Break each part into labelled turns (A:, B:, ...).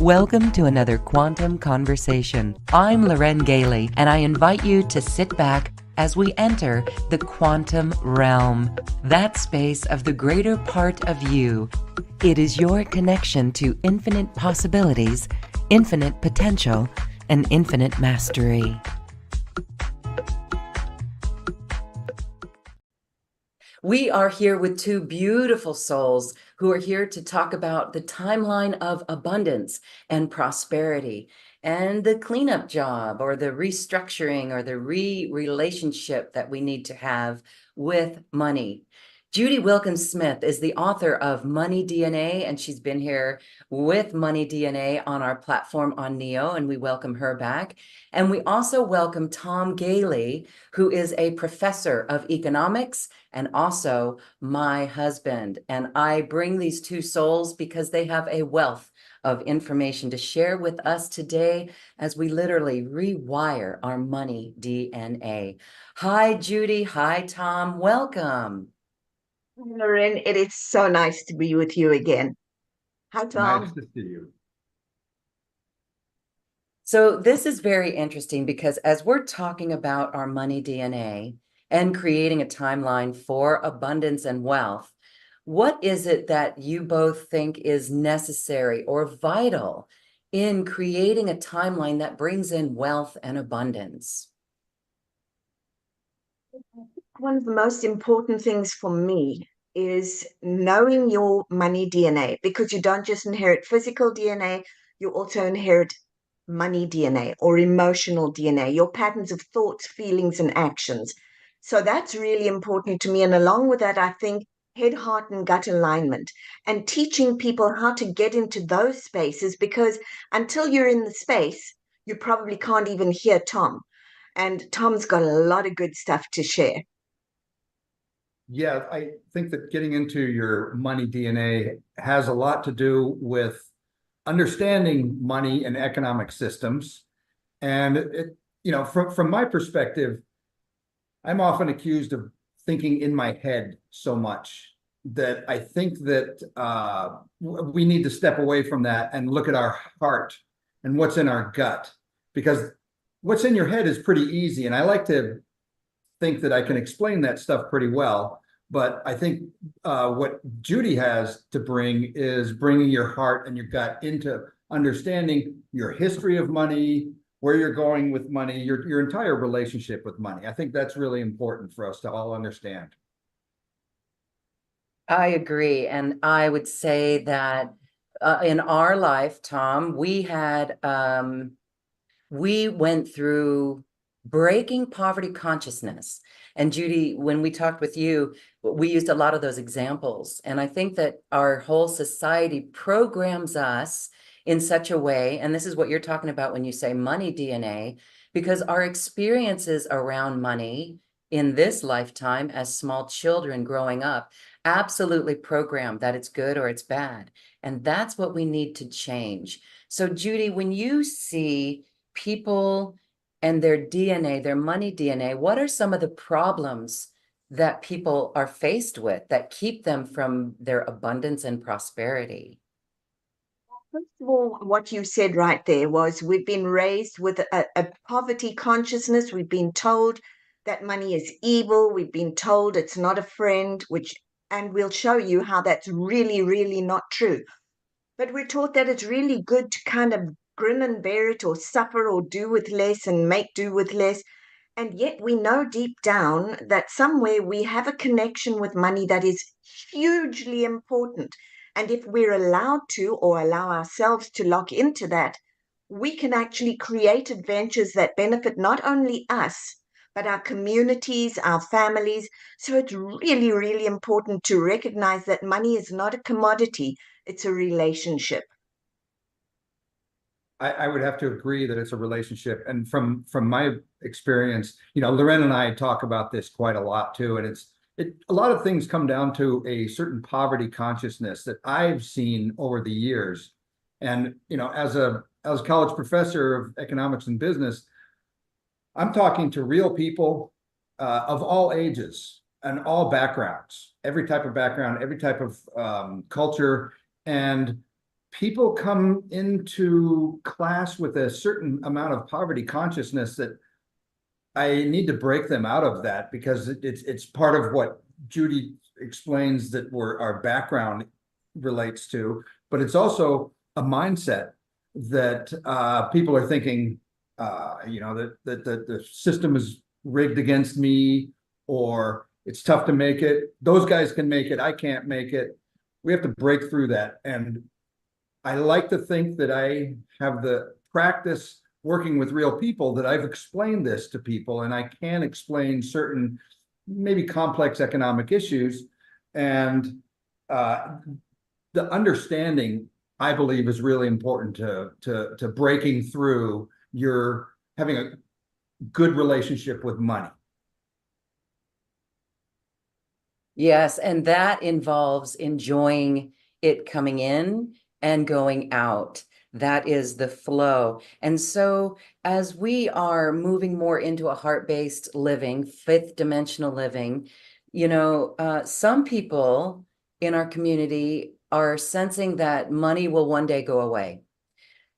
A: Welcome to another Quantum Conversation. I'm Galey, and I invite you to sit back as we enter the quantum realm, that space of the greater part of you. It is your connection to infinite possibilities, infinite potential, and infinite mastery. We are here with two beautiful souls who are here to talk about the timeline of abundance and prosperity and the cleanup job or the restructuring or the relationship that we need to have with money. Judy Wilkins-Smith is the author of Money DNA, and she's been here with Money DNA on our platform on Neo, and we welcome her back. And we also welcome Tom Galey, who is a professor of economics and also my husband. And I bring these two souls because they have a wealth of information to share with us today as we literally rewire our money DNA. Hi, Judy. Hi, Tom. Welcome.
B: Lauren, it is so nice to be with you again. Hi, Tom.
C: Nice to see you.
A: So this is very interesting because as we're talking about our money DNA and creating a timeline for abundance and wealth, what is it that you both think is necessary or vital in creating a timeline that brings in wealth and abundance?
B: One of the most important things for me is knowing your money DNA, because you don't just inherit physical DNA, you also inherit money DNA or emotional DNA, your patterns of thoughts, feelings, and actions. So that's really important to me. And along with that, I think head, heart, and gut alignment and teaching people how to get into those spaces, because until you're in the space, you probably can't even hear Tom. And Tom's got a lot of good stuff to share.
C: Yeah, I think that getting into your money DNA has a lot to do with understanding money and economic systems. And from my perspective, I'm often accused of thinking in my head so much that I think that we need to step away from that and look at our heart and what's in our gut, because what's in your head is pretty easy. And I like to think that I can explain that stuff pretty well. But I think what Judy has to bring is bringing your heart and your gut into understanding your history of money, where you're going with money, your entire relationship with money. I think that's really important for us to all understand.
A: I agree. And I would say that in our life, Tom, we went through breaking poverty consciousness. And Judy, when we talked with you, we used a lot of those examples. And I think that our whole society programs us in such a way, and this is what you're talking about when you say money DNA, because our experiences around money in this lifetime as small children growing up absolutely program that it's good or it's bad. And that's what we need to change. So Judy, when you see people and their DNA, their money DNA, what are some of the problems that people are faced with that keep them from their abundance and prosperity?
B: First of all, what you said right there was we've been raised with a poverty consciousness. We've been told that money is evil. We've been told it's not a friend, and we'll show you how that's really, really not true. But we're taught that it's really good to kind of grin and bear it or suffer or do with less and make do with less. And yet we know deep down that somewhere we have a connection with money that is hugely important. And if we're allowed to, or allow ourselves to lock into that, we can actually create adventures that benefit not only us, but our communities, our families. So it's really, really important to recognize that money is not a commodity, it's a relationship.
C: I would have to agree that it's a relationship. And from my experience, Loren and I talk about this quite a lot too. And a lot of things come down to a certain poverty consciousness that I've seen over the years. And as a college professor of economics and business, I'm talking to real people of all ages and all backgrounds, every type of background, every type of culture. And people come into class with a certain amount of poverty consciousness that I need to break them out of that, because it's part of what Judy explains that our background relates to, but it's also a mindset that people are thinking, that the system is rigged against me, or it's tough to make it. Those guys can make it, I can't make it. We have to break through that. And I like to think that I have the practice working with real people, that I've explained this to people, and I can explain certain maybe complex economic issues. And the understanding, I believe, is really important to breaking through your having a good relationship with money.
A: Yes, and that involves enjoying it coming in and going out. That is the flow. And so as we are moving more into a heart-based living, fifth dimensional living, some people in our community are sensing that money will one day go away.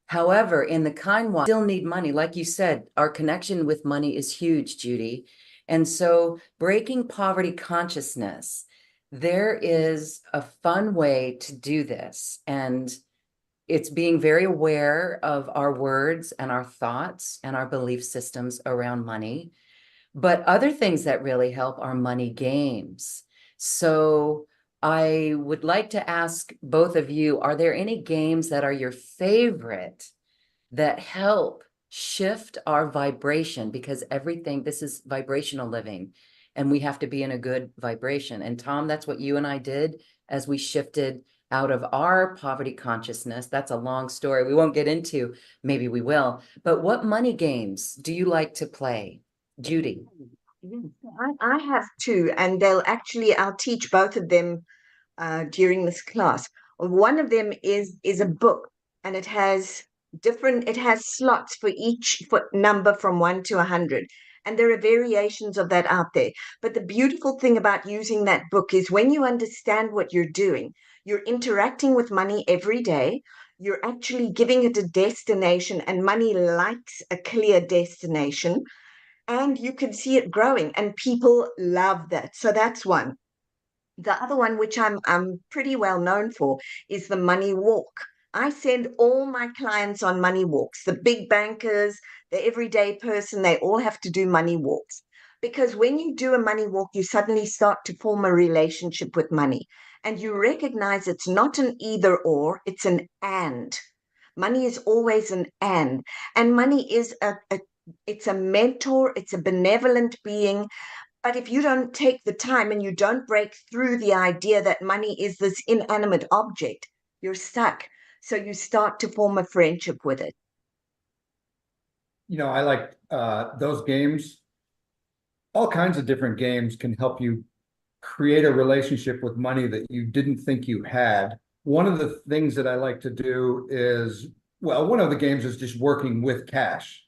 A: However, in the kind one, still need money. Like you said, our connection with money is huge, Judy. And so breaking poverty consciousness, there is a fun way to do this. And it's being very aware of our words and our thoughts and our belief systems around money. But other things that really help are money games. So I would like to ask both of you, are there any games that are your favorite that help shift our vibration? Because this is vibrational living, and we have to be in a good vibration. And Tom, that's what you and I did as we shifted out of our poverty consciousness. That's a long story we won't get into. Maybe we will. But what money games do you like to play, Judy?
B: I have two, and I'll teach both of them during this class. One of them is a book, and it has slots for each number from 1 to 100. And there are variations of that out there. But the beautiful thing about using that book is when you understand what you're doing, you're interacting with money every day. You're actually giving it a destination, and money likes a clear destination. And you can see it growing, and people love that. So that's one. The other one, which I'm pretty well known for, is the money walk. I send all my clients on money walks. The big bankers, the everyday person, they all have to do money walks. Because when you do a money walk, you suddenly start to form a relationship with money. And you recognize it's not an either or, it's an and. Money is always an and. And money is it's a mentor, it's a benevolent being. But if you don't take the time and you don't break through the idea that money is this inanimate object, you're stuck. So you start to form a friendship with it.
C: I like those games. All kinds of different games can help you create a relationship with money that you didn't think you had. One of the things that I like to do is, one of the games is just working with cash.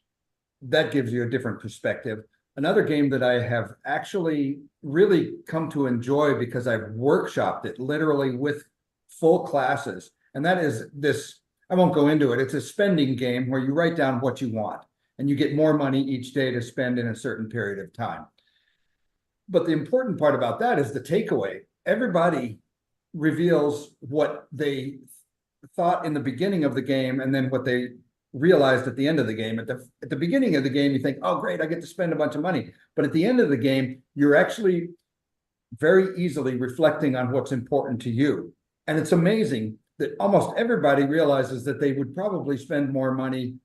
C: That gives you a different perspective. Another game that I have actually really come to enjoy, because I've workshopped it literally with full classes, and that is this, I won't go into it, it's a spending game where you write down what you want, and you get more money each day to spend in a certain period of time. But the important part about that is the takeaway. Everybody reveals what they thought in the beginning of the game, and then what they realized at the end of the game. At the beginning of the game, you think, oh, great, I get to spend a bunch of money. But at the end of the game, you're actually very easily reflecting on what's important to you. And it's amazing that almost everybody realizes that they would probably spend more money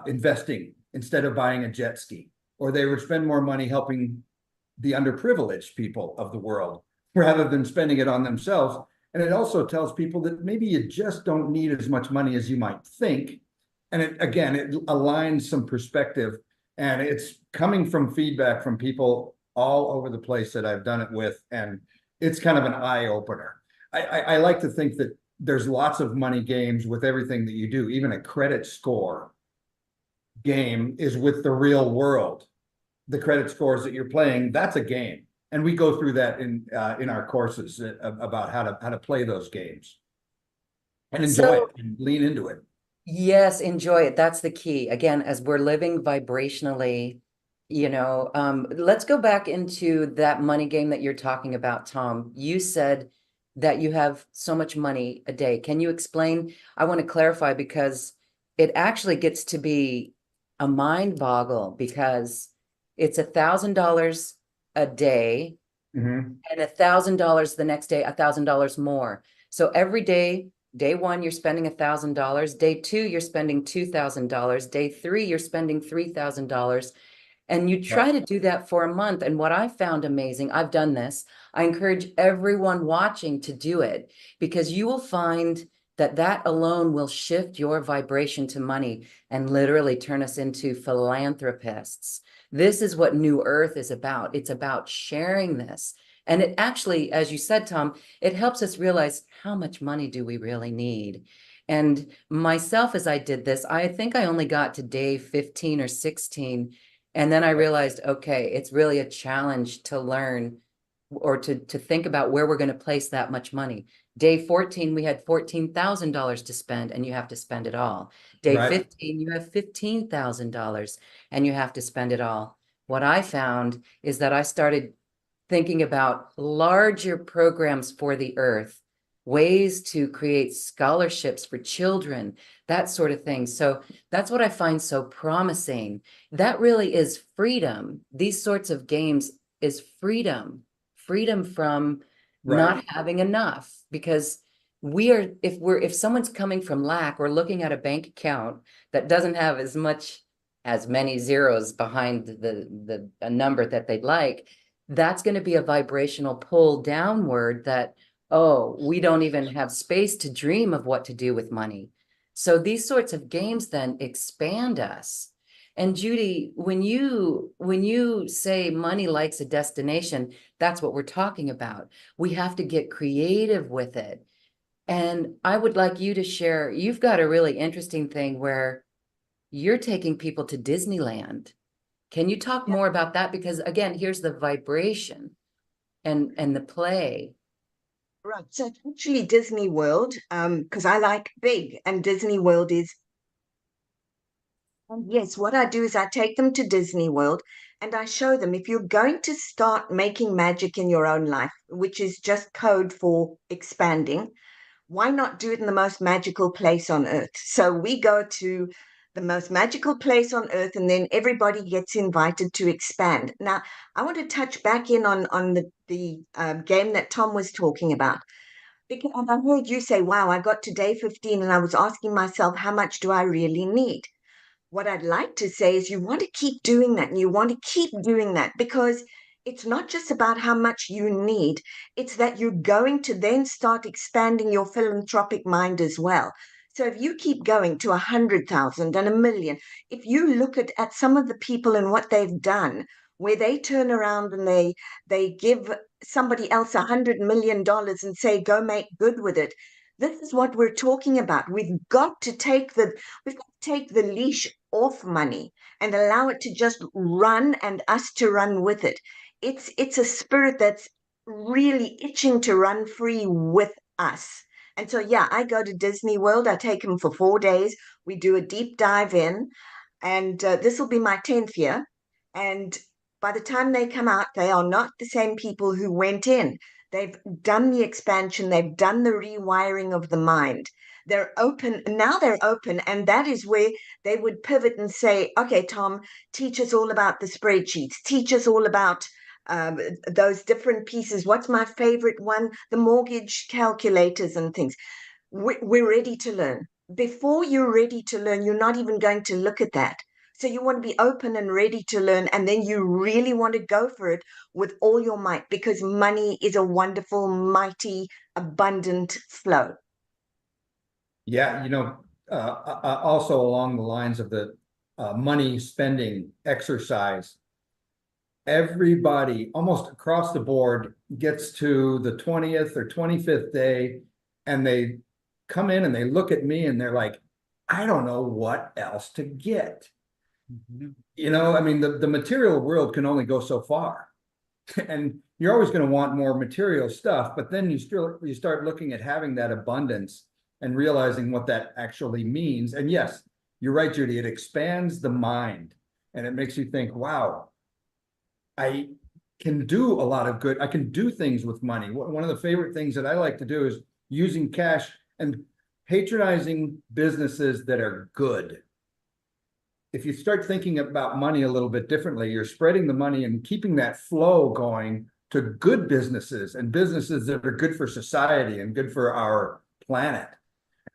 C: investing instead of buying a jet ski, or they would spend more money helping the underprivileged people of the world rather than spending it on themselves. And it also tells people that maybe you just don't need as much money as you might think. And it aligns some perspective, and it's coming from feedback from people all over the place that I've done it with. And it's kind of an eye opener. I like to think that there's lots of money games with everything that you do. Even a credit score game is with the real world. The credit scores that you're playing, that's a game. And we go through that in our courses about how to play those games. And enjoy
A: So
C: it and lean into it.
A: yes, enjoy it. That's the key. Again, as we're living vibrationally, let's go back into that money game that you're talking about, Tom. You said that you have so much money a day. Can you explain? I want to clarify because it actually gets to be a mind boggle because it's $1,000 a day
C: Mhm.
A: and $1,000 the next day, $1,000 more. So every day, day one, you're spending $1,000. Day two, you're spending $2,000. Day three, you're spending $3,000. And you
C: Right.
A: try to do that for a month. And what I found amazing, I've done this. I encourage everyone watching to do it because you will find that that alone will shift your vibration to money and literally turn us into philanthropists. This is what New Earth is about. It's about sharing this. And it actually, as you said, Tom, it helps us realize how much money do we really need. And myself, as I did this, I think I only got to day 15 or 16. And then I realized, okay, it's really a challenge to learn or to think about where we're going to place that much money. Day 14, we had $14,000 to spend, and you have to spend it all. Day
C: Right.
A: 15, you have $15,000 and you have to spend it all. What I found is that I started thinking about larger programs for the earth, ways to create scholarships for children, that sort of thing. So that's what I find so promising. That really is freedom. These sorts of games is freedom, freedom from
C: Right.
A: not having enough because if someone's coming from lack or looking at a bank account that doesn't have as many zeros behind the a number that they'd like, that's going to be a vibrational pull downward that, oh, we don't even have space to dream of what to do with money. So these sorts of games then expand us. And Judy, when you say money likes a destination, that's what we're talking about. We have to get creative with it. And I would like you to share, you've got a really interesting thing where you're taking people to Disneyland. Can you talk
B: Yeah,
A: more about that? Because again, here's the vibration and the play.
B: right. So it's actually Disney World, because I like big, and Disney World is. And yes, what I do is I take them to Disney World and I show them if you're going to start making magic in your own life, which is just code for expanding, why not do it in the most magical place on earth? So we go to the most magical place on earth, and then everybody gets invited to expand. Now, I want to touch back in on the game that Tom was talking about. Because and I heard you say, wow, I got to day 15 and I was asking myself, how much do I really need? What I'd like to say is you want to keep doing that and you want to keep doing that because it's not just about how much you need, it's that you're going to then start expanding your philanthropic mind as well. So if you keep going to 100,000 and a million, if you look at some of the people and what they've done, where they turn around and they give somebody else $100 million and say, go make good with it. This is what we're talking about. We've got to take the leash off money and allow it to just run and us to run with it. It's a spirit that's really itching to run free with us. And so yeah, I go to Disney World. I take them for 4 days. We do a deep dive in, and this will be my 10th year. And by the time they come out, they are not the same people who went in. They've done the expansion, they've done the rewiring of the mind. They're open, now they're open, and that is where they would pivot and say, okay, Tom, teach us all about the spreadsheets, teach us all about those different pieces. What's my favorite one? The mortgage calculators and things. We're ready to learn. Before you're ready to learn, you're not even going to look at that. So you want to be open and ready to learn, and then you really want to go for it with all your might because money is a wonderful, mighty, abundant flow.
C: Yeah, also along the lines of the money spending exercise, everybody almost across the board gets to the 20th or 25th day and they come in and they look at me and they're like, I don't know what else to get. I mean, the material world can only go so far. And you're always going to want more material stuff, but then you start looking at having that abundance and realizing what that actually means. And yes, you're right, Judy, it expands the mind and it makes you think, wow, I can do a lot of good. I can do things with money. One of the favorite things that I like to do is using cash and patronizing businesses that are good. If you start thinking about money a little bit differently, you're spreading the money and keeping that flow going to good businesses and businesses that are good for society and good for our planet.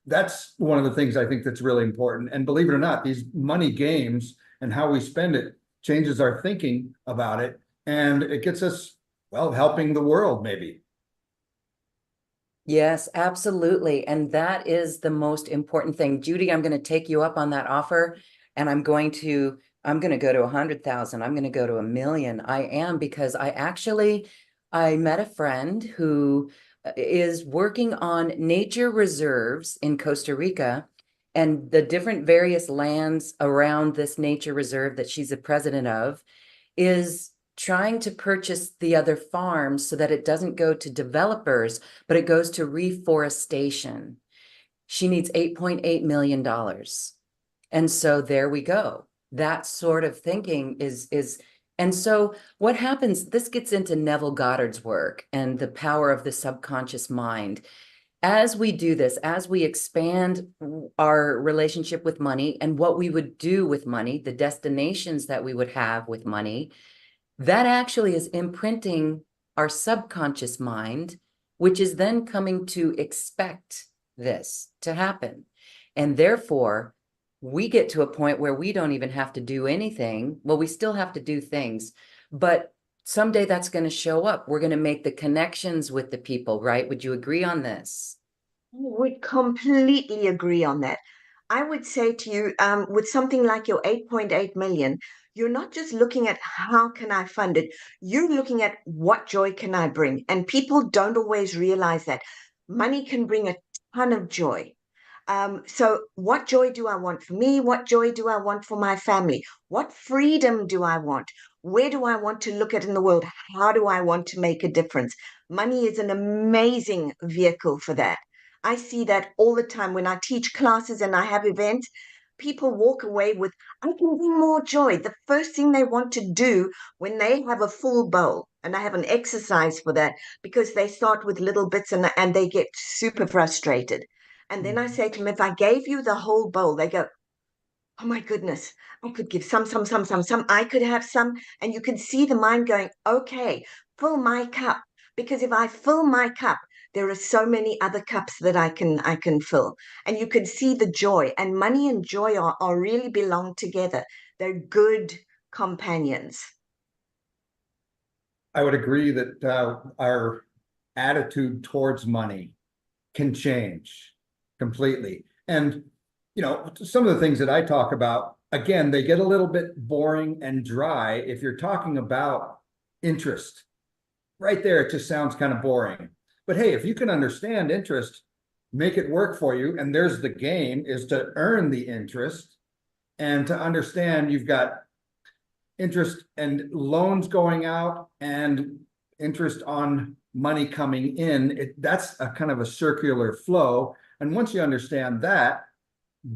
C: That's one of the things I think that's really important. And believe it or not, these money games and how we spend it changes our thinking about it. And it gets us, well, helping the world maybe.
A: Yes, absolutely. And that is the most important thing. Judy, I'm going to take you up on that offer, and I'm going to go to 100,000. I'm going to go to 1,000,000. I am, because I met a friend who is working on nature reserves in Costa Rica, and the different various lands around this nature reserve that she's the president of is trying to purchase the other farms so that it doesn't go to developers, but it goes to reforestation. She needs $8.8 million. And so there we go. That sort of thinking and so what happens, this gets into Neville Goddard's work and the power of the subconscious mind. As we do this, as we expand our relationship with money and what we would do with money, the destinations that we would have with money, that actually is imprinting our subconscious mind, which is then coming to expect this to happen. And therefore, we get to a point where we don't even have to do anything. Well, we still have to do things, but someday that's going to show up. We're going to make the connections with the people, right? Would you agree on this?
B: I would completely agree on that. I would say to you, with something like your 8.8 million, you're not just looking at how can I fund it, you're looking at what joy can I bring. And people don't always realize that money can bring a ton of joy. So what joy do I want for me? What joy do I want for my family? What freedom do I want? Where do I want to look at in the world? How do I want to make a difference? Money is an amazing vehicle for that. I see that all the time when I teach classes and I have events. People walk away with, I can bring more joy. The first thing they want to do when they have a full bowl, and I have an exercise for that because they start with little bits and they get super frustrated. And then I say to them, if I gave you the whole bowl, they go, oh my goodness, I could give some. I could have some. And you can see the mind going, okay, fill my cup. Because if I fill my cup, there are so many other cups that I can fill. And you can see the joy. And money and joy are really belong together. They're good companions.
C: I would agree that our attitude towards money can change completely. And, some of the things that I talk about, again, they get a little bit boring and dry if you're talking about interest. Right there, it just sounds kind of boring. But hey, if you can understand interest, make it work for you. And there's the game, is to earn the interest and to understand you've got interest and loans going out and interest on money coming in. That's a kind of a circular flow. And once you understand that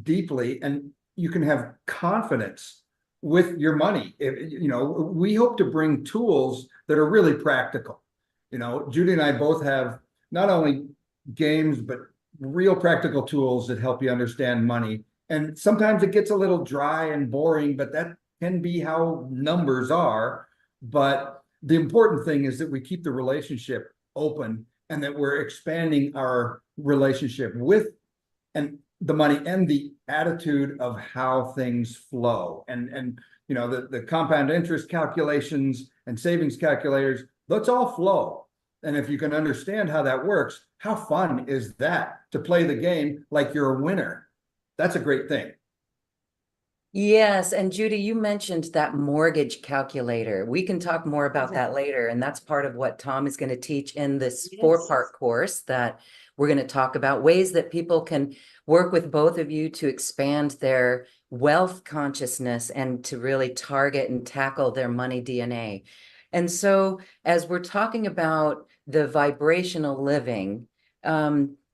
C: deeply, and you can have confidence with your money. We hope to bring tools that are really practical. Judy and I both have not only games, but real practical tools that help you understand money. And sometimes it gets a little dry and boring, but that can be how numbers are. But the important thing is that we keep the relationship open and that we're expanding our relationship with and the money and the attitude of how things flow. And the compound interest calculations and savings calculators, let's all flow. And if you can understand how that works, how fun is that to play the game like you're a winner? That's a great thing.
A: Yes, and Judy, you mentioned that mortgage calculator. We can talk more about that later, and that's part of what Tom is going to teach in this
B: Yes.
A: 4-part course that we're going to talk about ways that people can work with both of you to expand their wealth consciousness and to really target and tackle their money DNA. And so as we're talking about the vibrational living,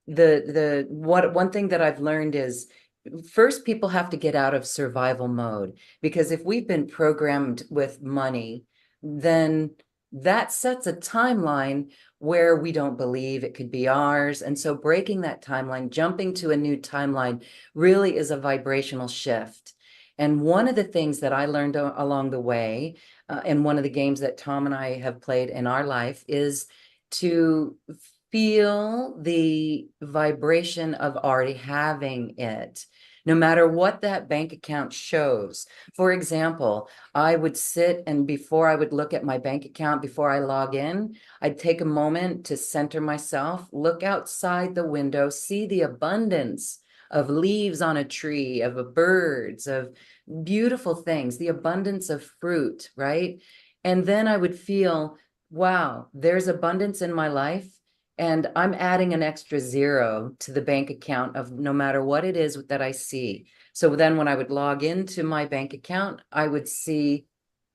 A: one thing that I've learned is first people have to get out of survival mode, because if we've been programmed with money, then that sets a timeline where we don't believe it could be ours. And so breaking that timeline, jumping to a new timeline really is a vibrational shift. And one of the things that I learned along the way, and one of the games that Tom and I have played in our life, is to feel the vibration of already having it, no matter what that bank account shows. For example, I would sit, and before I would look at my bank account, before I log in, I'd take a moment to center myself, look outside the window, see the abundance of leaves on a tree, of birds, of beautiful things, the abundance of fruit, right? And then I would feel, wow, there's abundance in my life. And I'm adding an extra zero to the bank account of no matter what it is that I see. So then when I would log into my bank account, I would see,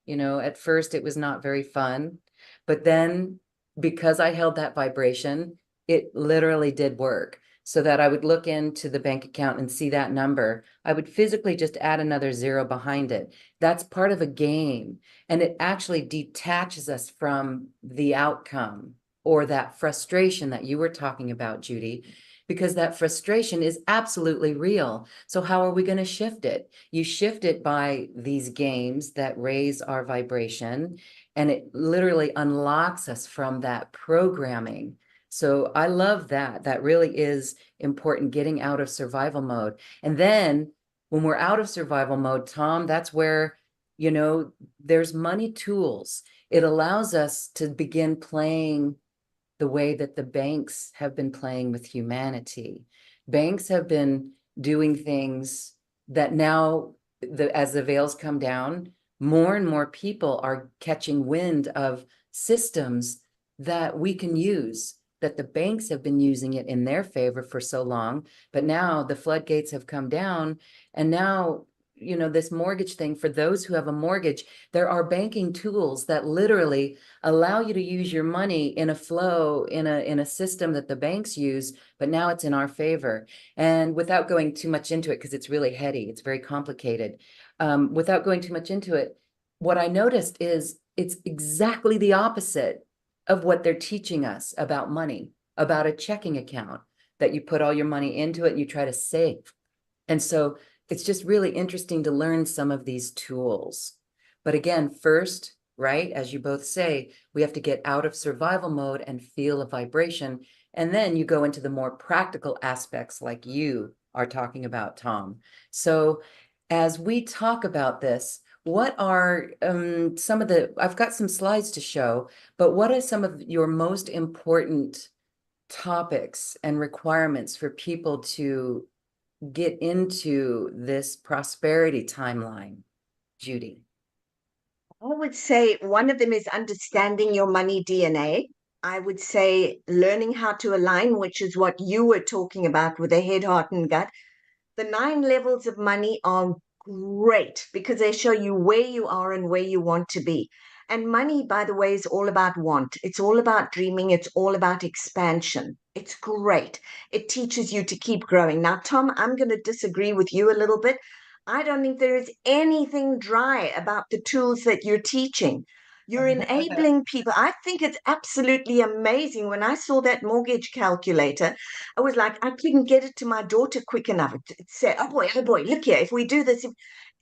A: at first it was not very fun, but then because I held that vibration, it literally did work. So that I would look into the bank account and see that number. I would physically just add another zero behind it. That's part of a game. And it actually detaches us from the outcome, or that frustration that you were talking about, Judy, because that frustration is absolutely real. So how are we going to shift it? You shift it by these games that raise our vibration, and it literally unlocks us from that programming. So I love that. That really is important, getting out of survival mode. And then when we're out of survival mode, Tom, that's where, there's money tools. It allows us to begin playing the way that the banks have been playing with humanity. Banks have been doing things that now, as the veils come down, more and more people are catching wind of systems that we can use, that the banks have been using it in their favor for so long, but now the floodgates have come down, and now, this mortgage thing, for those who have a mortgage, there are banking tools that literally allow you to use your money in a flow, in a system that the banks use, but now it's in our favor. And without going too much into it, because it's really heady, it's very complicated. Without going too much into it, what I noticed is it's exactly the opposite of what they're teaching us about money, about a checking account, that you put all your money into it and you try to save. And so it's just really interesting to learn some of these tools. But again, first, right, as you both say, we have to get out of survival mode and feel a vibration. And then you go into the more practical aspects like you are talking about, Tom. So as we talk about this, what are some of I've got some slides to show, but what are some of your most important topics and requirements for people to get into this prosperity timeline, Judy?
B: I would say one of them is understanding your money DNA. I would say learning how to align, which is what you were talking about with the head, heart, and gut. The 9 levels of money are great because they show you where you are and where you want to be. And money, by the way, is all about want. It's all about dreaming. It's all about expansion. It's great. It teaches you to keep growing. Now, Tom, I'm going to disagree with you a little bit. I don't think there is anything dry about the tools that you're teaching. You're enabling people. I think it's absolutely amazing. When I saw that mortgage calculator, I was like, I couldn't get it to my daughter quick enough. It said, oh boy, look here, if we do this,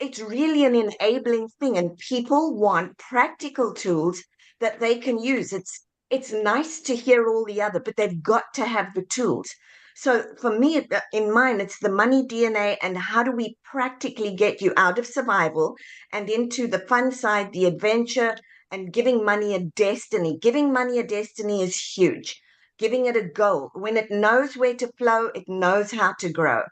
B: it's really an enabling thing. And people want practical tools that they can use. It's nice to hear all the other, but they've got to have the tools. So for me, in mine, it's the money DNA and how do we practically get you out of survival and into the fun side, the adventure, and giving money a destiny. Giving money a destiny is huge. Giving it a goal. When it knows where to flow, it knows how to grow.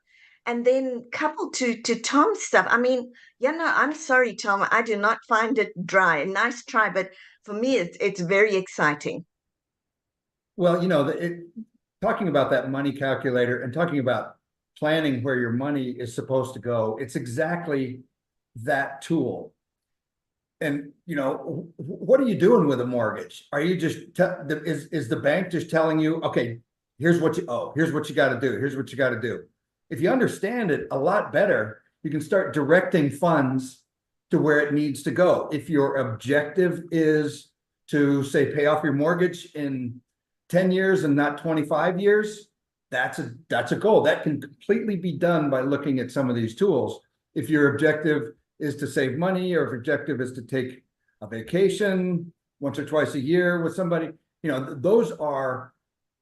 B: And then coupled to Tom's stuff, I mean, I'm sorry, Tom, I do not find it dry. Nice try, but for me, it's very exciting.
C: Well, talking about that money calculator and talking about planning where your money is supposed to go, it's exactly that tool. And what are you doing with a mortgage? Are you just is the bank just telling you, okay, here's what you got to do. Here's what you got to do. If you understand it a lot better, you can start directing funds to where it needs to go. If your objective is to say pay off your mortgage in 10 years and not 25 years, that's a goal. That can completely be done by looking at some of these tools. If your objective is to save money, or if your objective is to take a vacation once or twice a year with somebody, those are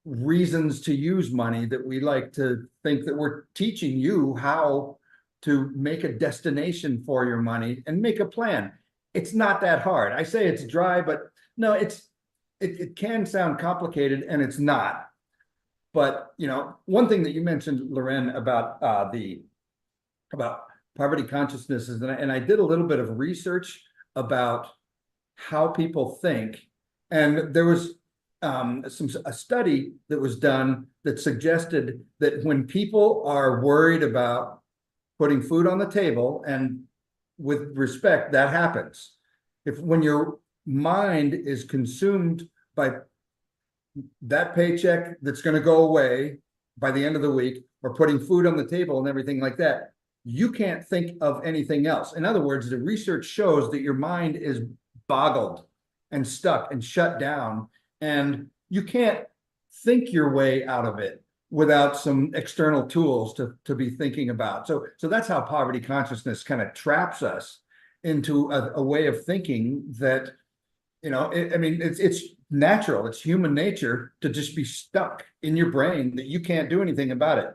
C: reasons to use money that we like to think that we're teaching you how to make a destination for your money and make a plan. It's not that hard. I say it's dry, but no, it can sound complicated, and it's not. But one thing that you mentioned, Loren, about poverty consciousness is, and I did a little bit of research about how people think, and there was a study that was done that suggested that when people are worried about putting food on the table, and with respect, that happens. When your mind is consumed by that paycheck that's going to go away by the end of the week, or putting food on the table and everything like that, you can't think of anything else. In other words, the research shows that your mind is boggled and stuck and shut down, and you can't think your way out of it without some external tools to be thinking about. So that's how poverty consciousness kind of traps us into a way of thinking that, it's natural. It's human nature to just be stuck in your brain, that you can't do anything about it.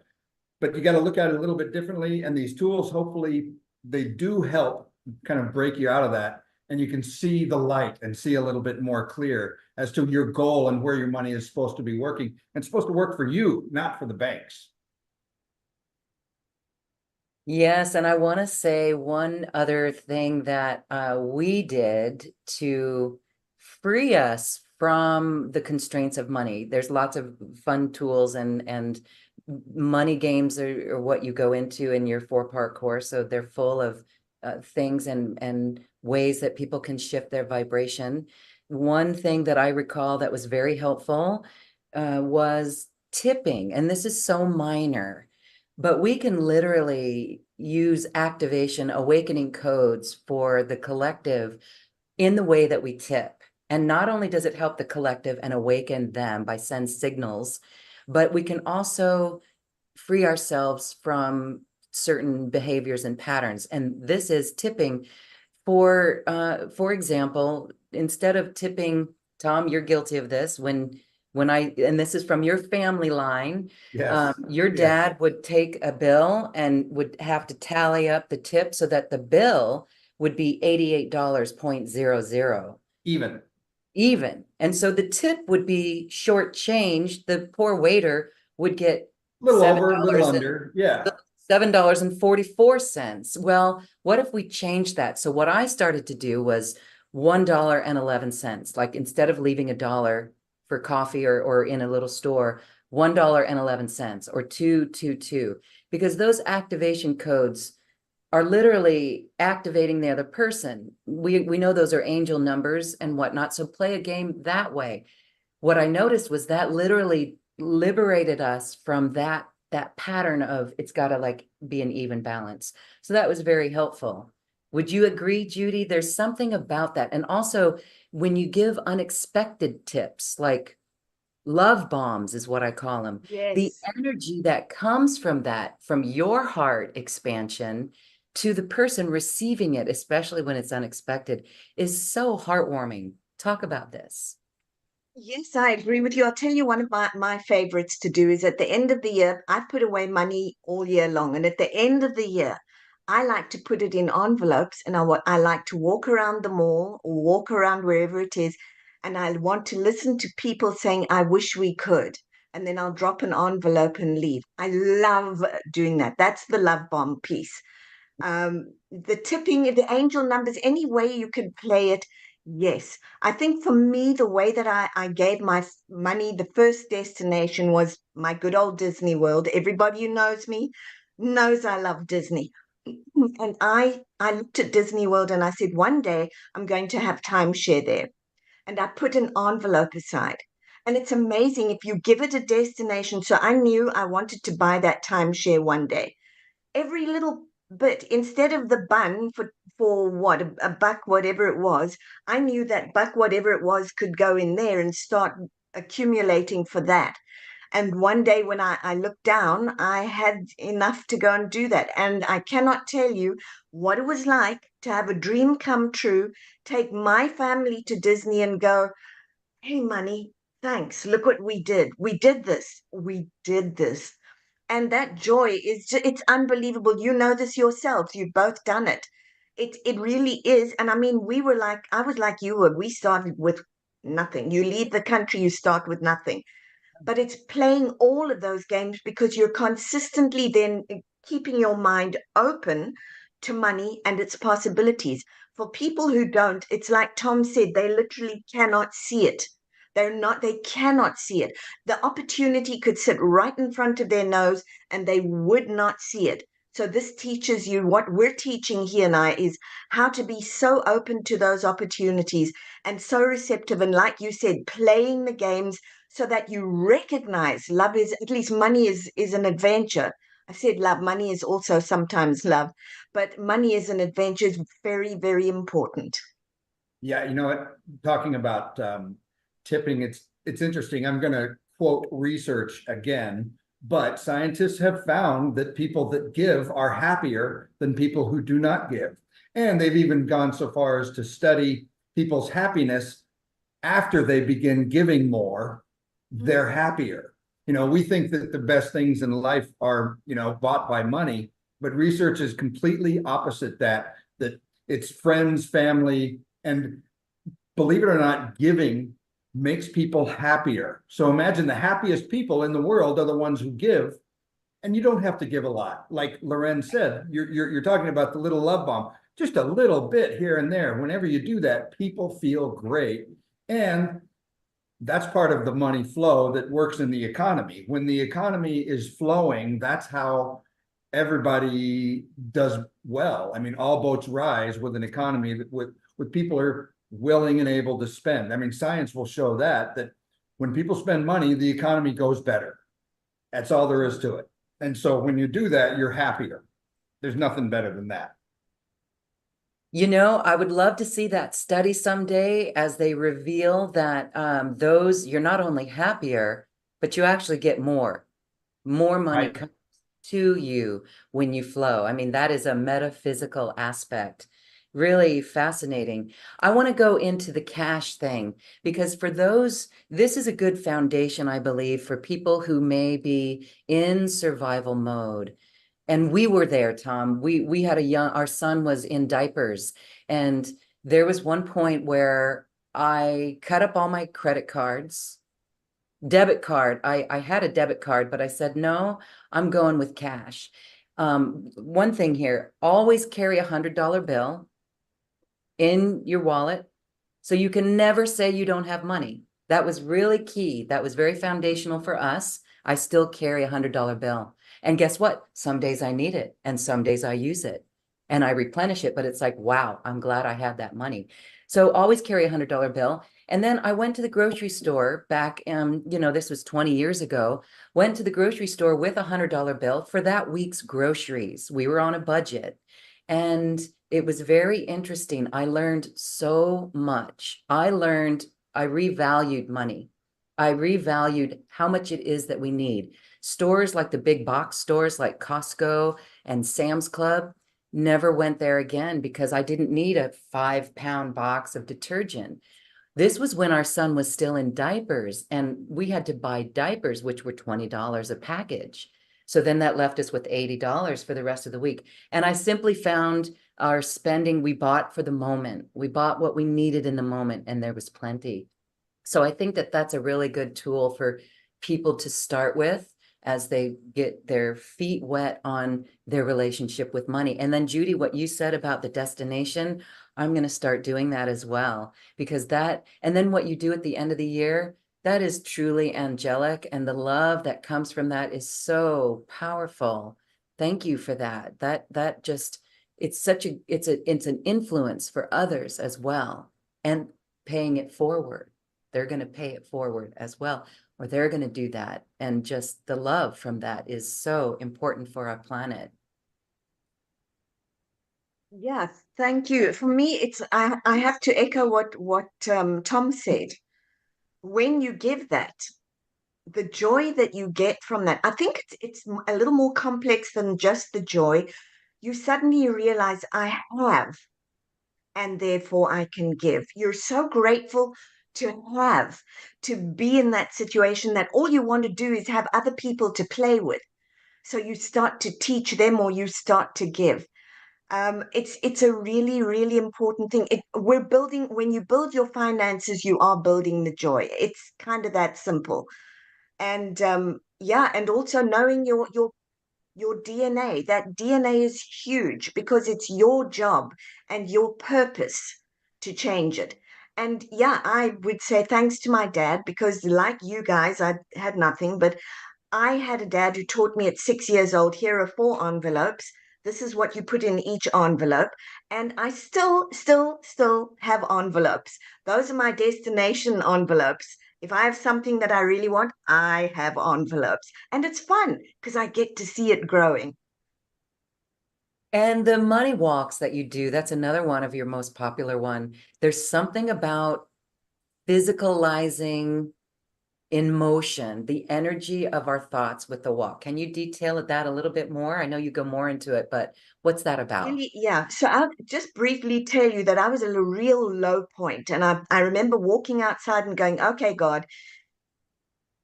C: But you got to look at it a little bit differently. And these tools, hopefully, they do help kind of break you out of that. And you can see the light and see a little bit more clear as to your goal and where your money is supposed to be working. And it's supposed to work for you, not for the banks.
A: Yes, and I want to say one other thing that we did to free us from the constraints of money. There's lots of fun tools, and money games are what you go into in your 4-part course. So they're full of things and ways that people can shift their vibration. One thing that I recall that was very helpful was tipping. And this is so minor, but we can literally use activation, awakening codes for the collective in the way that we tip. And not only does it help the collective and awaken them by send signals, but we can also free ourselves from certain behaviors and patterns. And this is tipping. For example, instead of tipping, Tom, you're guilty of this, and this is from your family line.
C: Yes.
A: Your dad would take a bill and would have to tally up the tip so that the bill would be $88.00. Even. And so the tip would be shortchanged. The poor waiter would get
C: a little over, a little under. Yeah.
A: $7.44. Well, what if we changed that? So what I started to do was $1.11. Like, instead of leaving $1 for coffee or in a little store, $1.11 or 222, because those activation codes are literally activating the other person. We know those are angel numbers and whatnot. So play a game that way. What I noticed was that literally liberated us from that pattern of it's got to be an even balance. So that was very helpful. Would you agree, Judy? There's something about that. And also, when you give unexpected tips, like love bombs is what I call them.
B: Yes.
A: The energy that comes from that, from your heart expansion to the person receiving it, especially when it's unexpected, is so heartwarming. Talk about this.
B: Yes, I agree with you. I'll tell you, one of my favorites to do is at the end of the year. I put away money all year long. And at the end of the year, I like to put it in envelopes, and I like to walk around the mall or walk around wherever it is. And I want to listen to people saying, I wish we could. And then I'll drop an envelope and leave. I love doing that. That's the love bomb piece. The tipping, the angel numbers, any way you can play it. Yes, I think for me, the way that I gave my money, the first destination was my good old Disney World. Everybody who knows me knows I love Disney. And I looked at Disney World and I said, one day I'm going to have timeshare there. And I put an envelope aside. And it's amazing if you give it a destination. So I knew I wanted to buy that timeshare one day. Every little bit, instead of the bun for what, a buck, whatever it was, I knew that buck, whatever it was, could go in there and start accumulating for that. And one day when I looked down, I had enough to go and do that. And I cannot tell you what it was like to have a dream come true, take my family to Disney and go, hey, money, thanks. Look what we did. We did this. We did this. And that joy is just, it's unbelievable. You know this yourselves. You've both done it. It really is. And I mean, we were like, I was like you were. We started with nothing. You leave the country, you start with nothing, but it's playing all of those games because you're consistently then keeping your mind open to money and its possibilities. For people who don't, it's like Tom said, they literally cannot see it. They cannot see it. The opportunity could sit right in front of their nose and they would not see it. So this teaches you what we're teaching here now is how to be so open to those opportunities and so receptive. And like you said, playing the games so that you recognize love is, at least money is an adventure. I said love, money is also sometimes love, but money is an adventure is very, very important.
C: Yeah, you know what, talking about tipping, it's interesting. I'm going to quote research again, but scientists have found that people that give are happier than people who do not give. And they've even gone so far as to study people's happiness after they begin giving more, they're happier. You know, we think that the best things in life are, you know, bought by money, but research is completely opposite that, that it's friends, family, and believe it or not, giving makes people happier. So imagine the happiest people in the world are the ones who give, and you don't have to give a lot. Like Loren said, you're talking about the little love bomb, just a little bit here and there. Whenever you do that, people feel great. And that's part of the money flow that works in the economy. When the economy is flowing, that's how everybody does well. I mean, all boats rise with an economy that with people are willing and able to spend. I mean, science will show that when people spend money, the economy goes better. That's all there is to it. And so when you do that, you're happier. There's nothing better than that.
A: You know, I would love to see that study someday as they reveal that those you're not only happier, but you actually get more money
C: Right.
A: comes to you when you flow. I mean, that is a metaphysical aspect. Really fascinating. I want to go into the cash thing because for those, this is a good foundation, I believe, for people who may be in survival mode. And we were there, Tom. We had our son was in diapers, and there was one point where I cut up all my credit cards, debit card. I had a debit card, but I said, no, I'm going with cash. One thing here, always carry $100 bill in your wallet. So you can never say you don't have money. That was really key. That was very foundational for us. I still carry $100 bill. And guess what? Some days I need it and some days I use it and I replenish it, but it's like, wow, I'm glad I had that money. So always carry $100 bill. And then I went to the grocery store back, you know, this was 20 years ago, went to the grocery store with a $100 bill for that week's groceries. We were on a budget and it was very interesting. I learned so much. I revalued money. I revalued how much it is that we need. Stores like the big box stores like Costco and Sam's Club, never went there again because I didn't need a 5-pound box of detergent. This was when our son was still in diapers and we had to buy diapers, which were $20 a package. So then that left us with $80 for the rest of the week. And I simply found our spending, we bought for the moment. We bought what we needed in the moment and there was plenty. So I think that that's a really good tool for people to start with as they get their feet wet on their relationship with money. And then Judy, what you said about the destination, I'm going to start doing that as well, because that, and then what you do at the end of the year, that is truly angelic. And the love that comes from that is so powerful. Thank you for that. That just, it's an influence for others as well and paying it forward. they're going to pay it forward as well, or they're going to do that. And just the love from that is so important for our planet.
B: Yeah, thank you. For me, I have to echo what Tom said. When you give that, the joy that you get from that, I think it's a little more complex than just the joy. You suddenly realize I have, and therefore I can give. You're so grateful to have, to be in that situation that all you want to do is have other people to play with. So you start to teach them or you start to give. It's a really, really important thing. We're building, when you build your finances, you are building the joy. It's kind of that simple. And yeah, and also knowing your DNA. That DNA is huge because it's your job and your purpose to change it. And yeah, I would say thanks to my dad because, like you guys, I had nothing, but I had a dad who taught me at 6 years old, here are 4 envelopes. This is what you put in each envelope. And I still have envelopes. Those are my destination envelopes. If I have something that I really want, I have envelopes. And it's fun because I get to see it growing.
A: And the money walks that you do, that's another one of your most popular one. There's something about physicalizing in motion, the energy of our thoughts with the walk. Can you detail that a little bit more? I know you go more into it, but what's that about?
B: Really, yeah. So I'll just briefly tell you that I was at a real low point, and I remember walking outside and going, "Okay, God,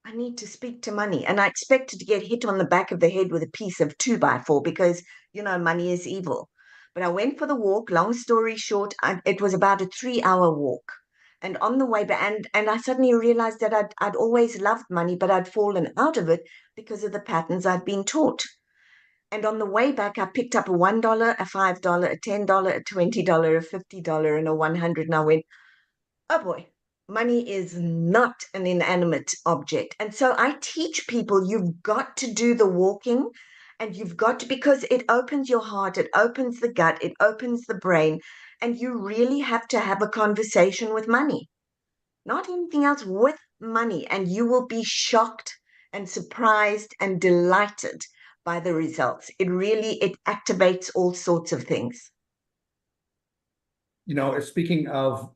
B: I need to speak to money." And I expected to get hit on the back of the head with a piece of 2x4 because, money is evil. But I went for the walk. Long story short, it was about a 3 hour walk. And on the way back, and I suddenly realized that I'd always loved money, but I'd fallen out of it because of the patterns I'd been taught. And on the way back, I picked up a $1, a $5, a $10, a $20, a $50, and a 100. And I went, oh boy, money is not an inanimate object. And so I teach people you've got to do the walking and you've got to, because it opens your heart, it opens the gut, it opens the brain, and you really have to have a conversation with money, not anything else, with money. And you will be shocked and surprised and delighted by the results. It activates all sorts of things.
C: Speaking of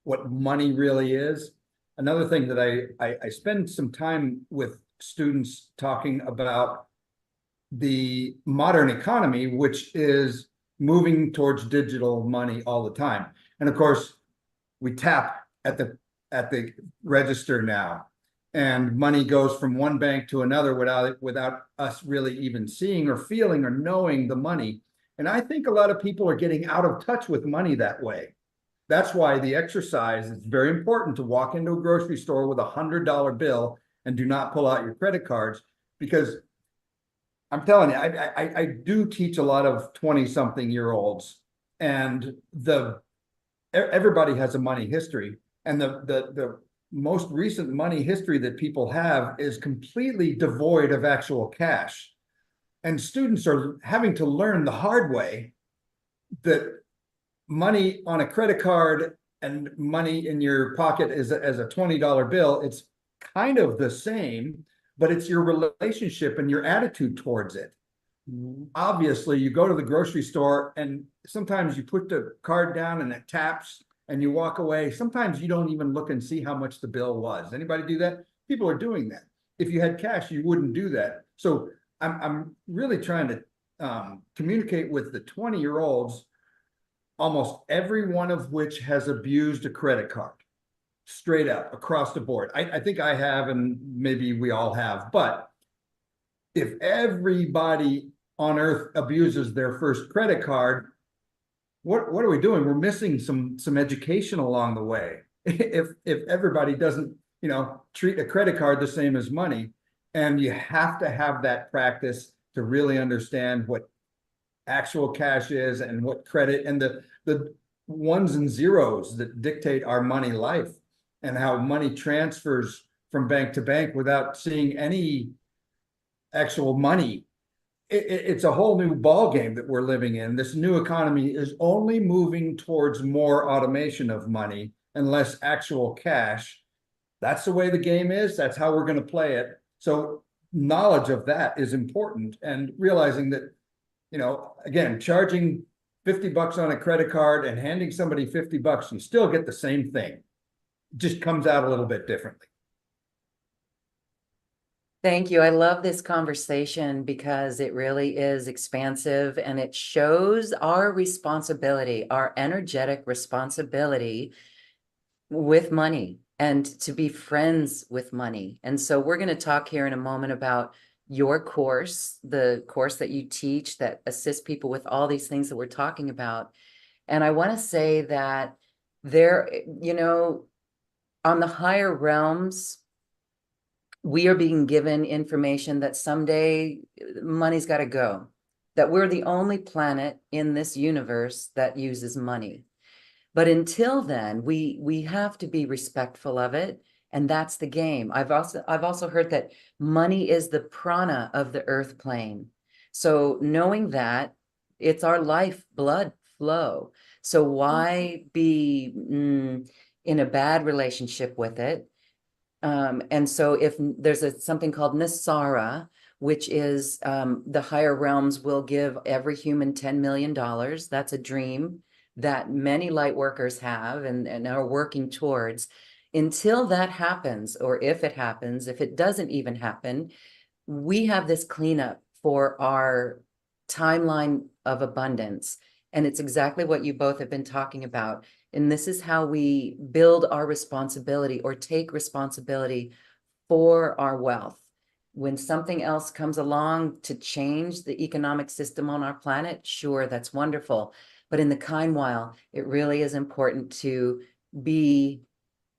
C: what money really is, another thing that I spend some time with students talking about the modern economy, which is moving towards digital money all the time. And of course, we tap at the register now, and money goes from one bank to another without us really even seeing or feeling or knowing the money. And I think a lot of people are getting out of touch with money that way. That's why the exercise is very important, to walk into a grocery store with $100 bill and do not pull out your credit cards, because I'm telling you, I do teach a lot of 20-something-year-olds, and everybody has a money history, and the most recent money history that people have is completely devoid of actual cash. And students are having to learn the hard way that money on a credit card and money in your pocket as a $20 bill, it's kind of the same, but it's your relationship and your attitude towards it. Obviously, you go to the grocery store and sometimes you put the card down and it taps and you walk away. Sometimes you don't even look and see how much the bill was. Anybody do that? People are doing that. If you had cash, you wouldn't do that. So I'm really trying to communicate with the 20-year-olds, almost every one of which has abused a credit card, straight up across the board. I think I have, and maybe we all have, but if everybody on earth abuses their first credit card, what are we doing? We're missing some education along the way. If everybody doesn't, treat a credit card the same as money, and you have to have that practice to really understand what actual cash is and what credit and the ones and zeros that dictate our money life, and how money transfers from bank to bank without seeing any actual money. It's a whole new ball game that we're living in. This new economy is only moving towards more automation of money and less actual cash. That's the way the game is. That's how we're going to play it. So knowledge of that is important, and realizing that, again, charging $50 on a credit card and handing somebody $50, you still get the same thing. It just comes out a little bit differently.
A: Thank you. I love this conversation because it really is expansive and it shows our responsibility, our energetic responsibility with money and to be friends with money. And so we're going to talk here in a moment about your course, the course that you teach that assists people with all these things that we're talking about. And I want to say that there, on the higher realms, we are being given information that someday money's got to go, that we're the only planet in this universe that uses money. But until then, we have to be respectful of it. And that's the game. I've also heard that money is the prana of the earth plane. So knowing that it's our life blood flow. So why be in a bad relationship with it? And so if there's something called Nasara, which is the higher realms will give every human $10 million. That's a dream that many light workers have and are working towards. Until that happens, or if it happens, if it doesn't even happen, we have this cleanup for our timeline of abundance. And it's exactly what you both have been talking about. And this is how we build our responsibility or take responsibility for our wealth. When something else comes along to change the economic system on our planet, sure, that's wonderful. But in the kind while, it really is important to be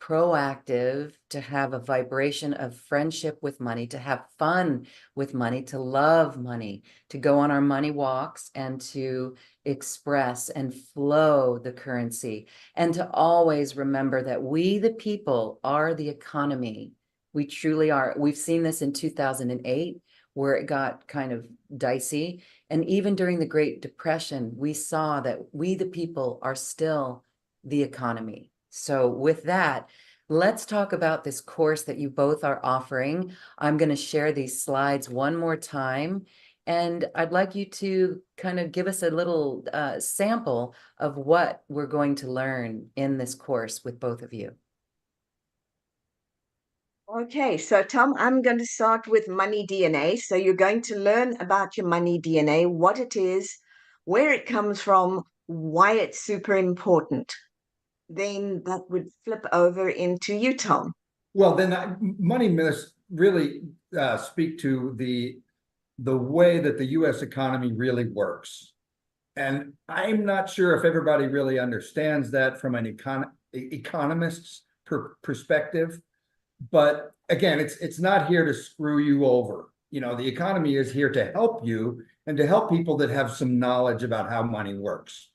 A: proactive, to have a vibration of friendship with money, to have fun with money, to love money, to go on our money walks and to express and flow the currency, and to always remember that we, the people, are the economy. We truly are. We've seen this in 2008, where it got kind of dicey. And even during the Great Depression, we saw that we, the people, are still the economy. So with that, let's talk about this course that you both are offering. I'm going to share these slides one more time. And I'd like you to kind of give us a little sample of what we're going to learn in this course with both of you.
B: Okay, so Tom, I'm going to start with money DNA. So you're going to learn about your money DNA, what it is, where it comes from, why it's super important. Then that would flip over into you, Tom.
C: Well, then money myths really speak to the way that the U.S. economy really works. And I'm not sure if everybody really understands that from an economist's perspective. But again, it's not here to screw you over. The economy is here to help you and to help people that have some knowledge about how money works.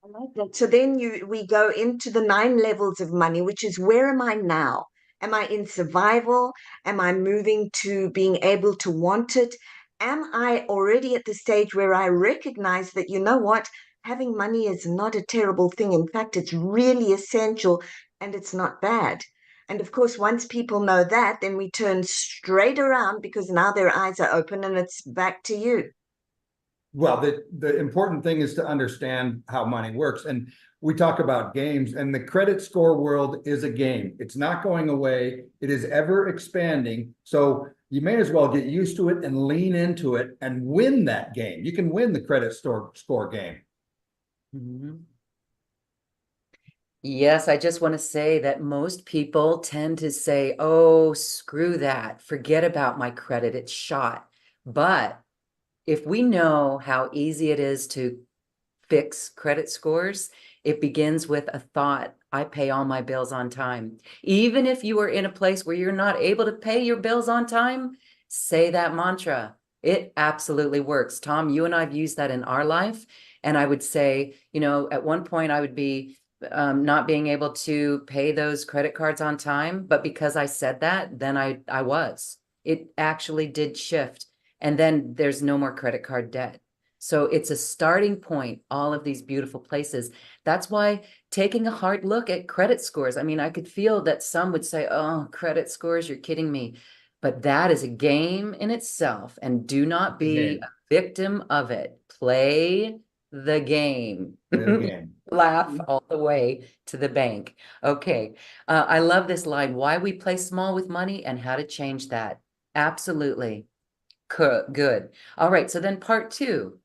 B: I like that. So then we go into the 9 levels of money, which is, where am I now? Am I in survival? Am I moving to being able to want it? Am I already at the stage where I recognize that, you know what, having money is not a terrible thing. In fact, it's really essential and it's not bad. And of course, once people know that, then we turn straight around, because now their eyes are open and it's back to you.
C: Well, the important thing is to understand how money works. And we talk about games, and the credit score world is a game. It's not going away. It is ever expanding. So you may as well get used to it and lean into it and win that game. You can win the credit score game.
A: Mm-hmm. Yes, I just want to say that most people tend to say, oh, screw that. Forget about my credit. It's shot. But if we know how easy it is to fix credit scores, it begins with a thought: I pay all my bills on time. Even if you are in a place where you're not able to pay your bills on time, say that mantra. It absolutely works. Tom, you and I've used that in our life. And I would say, at one point I would be not being able to pay those credit cards on time. But because I said that, then I was. It actually did shift. And then there's no more credit card debt. So it's a starting point, all of these beautiful places. That's why taking a hard look at credit scores. I mean, I could feel that some would say, oh, credit scores, you're kidding me. But that is a game in itself, and do not be a victim of it. Play the game.
C: Play the game.
A: Laugh all the way to the bank. Okay. I love this line, why we play small with money and how to change that. Absolutely. Good. All right. So then part two.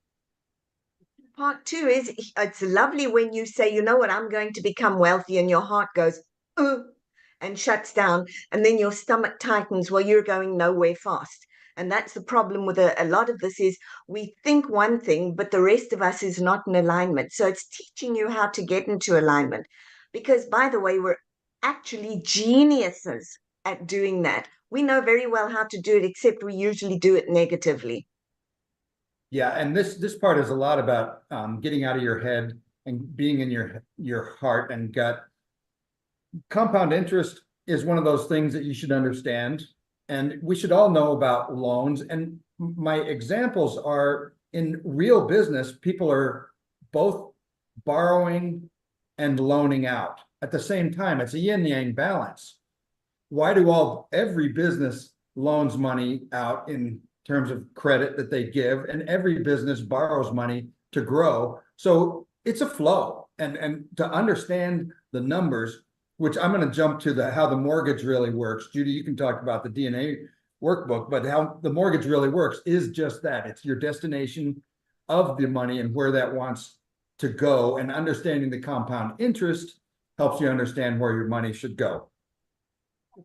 B: Part two is it's lovely when you say, you know what, I'm going to become wealthy, and your heart goes, and shuts down, and then your stomach tightens while you're going nowhere fast. And that's the problem with a lot of this is we think one thing, but the rest of us is not in alignment. So it's teaching you how to get into alignment. Because, by the way, we're actually geniuses at doing that. We know very well how to do it, except we usually do it negatively.
C: Yeah, and this part is a lot about getting out of your head and being in your heart and gut. Compound interest is one of those things that you should understand, and we should all know about loans. And my examples are in real business, people are both borrowing and loaning out at the same time. It's a yin yang balance. Why do every business loans money out in terms of credit that they give, and every business borrows money to grow? So it's a flow, and to understand the numbers, which I'm going to jump to how the mortgage really works. Judy, you can talk about the DNA workbook, but how the mortgage really works is just that. It's your destination of the money and where that wants to go, and understanding the compound interest helps you understand where your money should go.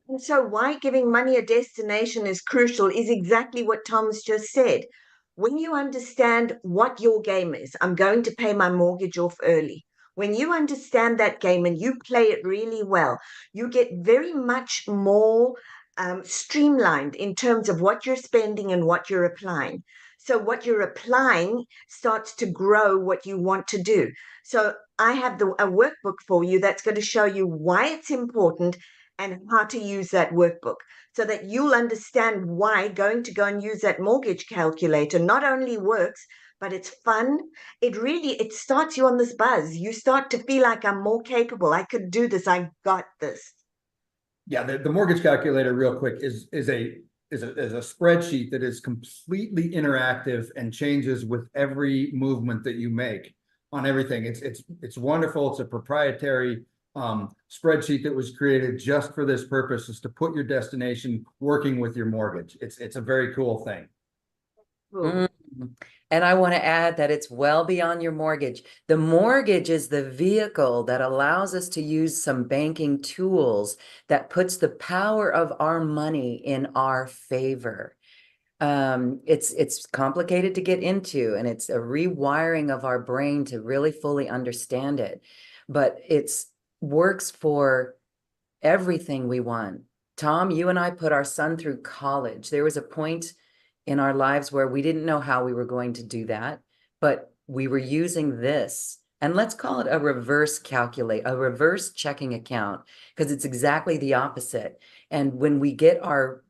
B: And so, why giving money a destination is crucial is exactly what Tom's just said. When you understand what your game is, I'm going to pay my mortgage off early. When you understand that game and you play it really well, you get very much more streamlined in terms of what you're spending and what you're applying. So, what you're applying starts to grow what you want to do. So, I have a workbook for you that's going to show you why it's important and how to use that workbook so that you'll understand why going to go and use that mortgage calculator not only works, but it's fun. It starts you on this buzz. You start to feel like I'm more capable. I could do this. I got this.
C: Yeah, the mortgage calculator, real quick, is a spreadsheet that is completely interactive and changes with every movement that you make on everything. It's wonderful. It's a proprietary spreadsheet that was created just for this purpose, is to put your destination working with your mortgage. It's a very cool thing.
A: Mm. And I want to add that it's well beyond your mortgage. The mortgage is the vehicle that allows us to use some banking tools that puts the power of our money in our favor. It's complicated to get into, and it's a rewiring of our brain to really fully understand it. But it's works for everything we want. Tom, you and I put our son through college. There was a point in our lives where we didn't know how we were going to do that, but we were using this. And let's call it a reverse checking account, because it's exactly the opposite. And when we get our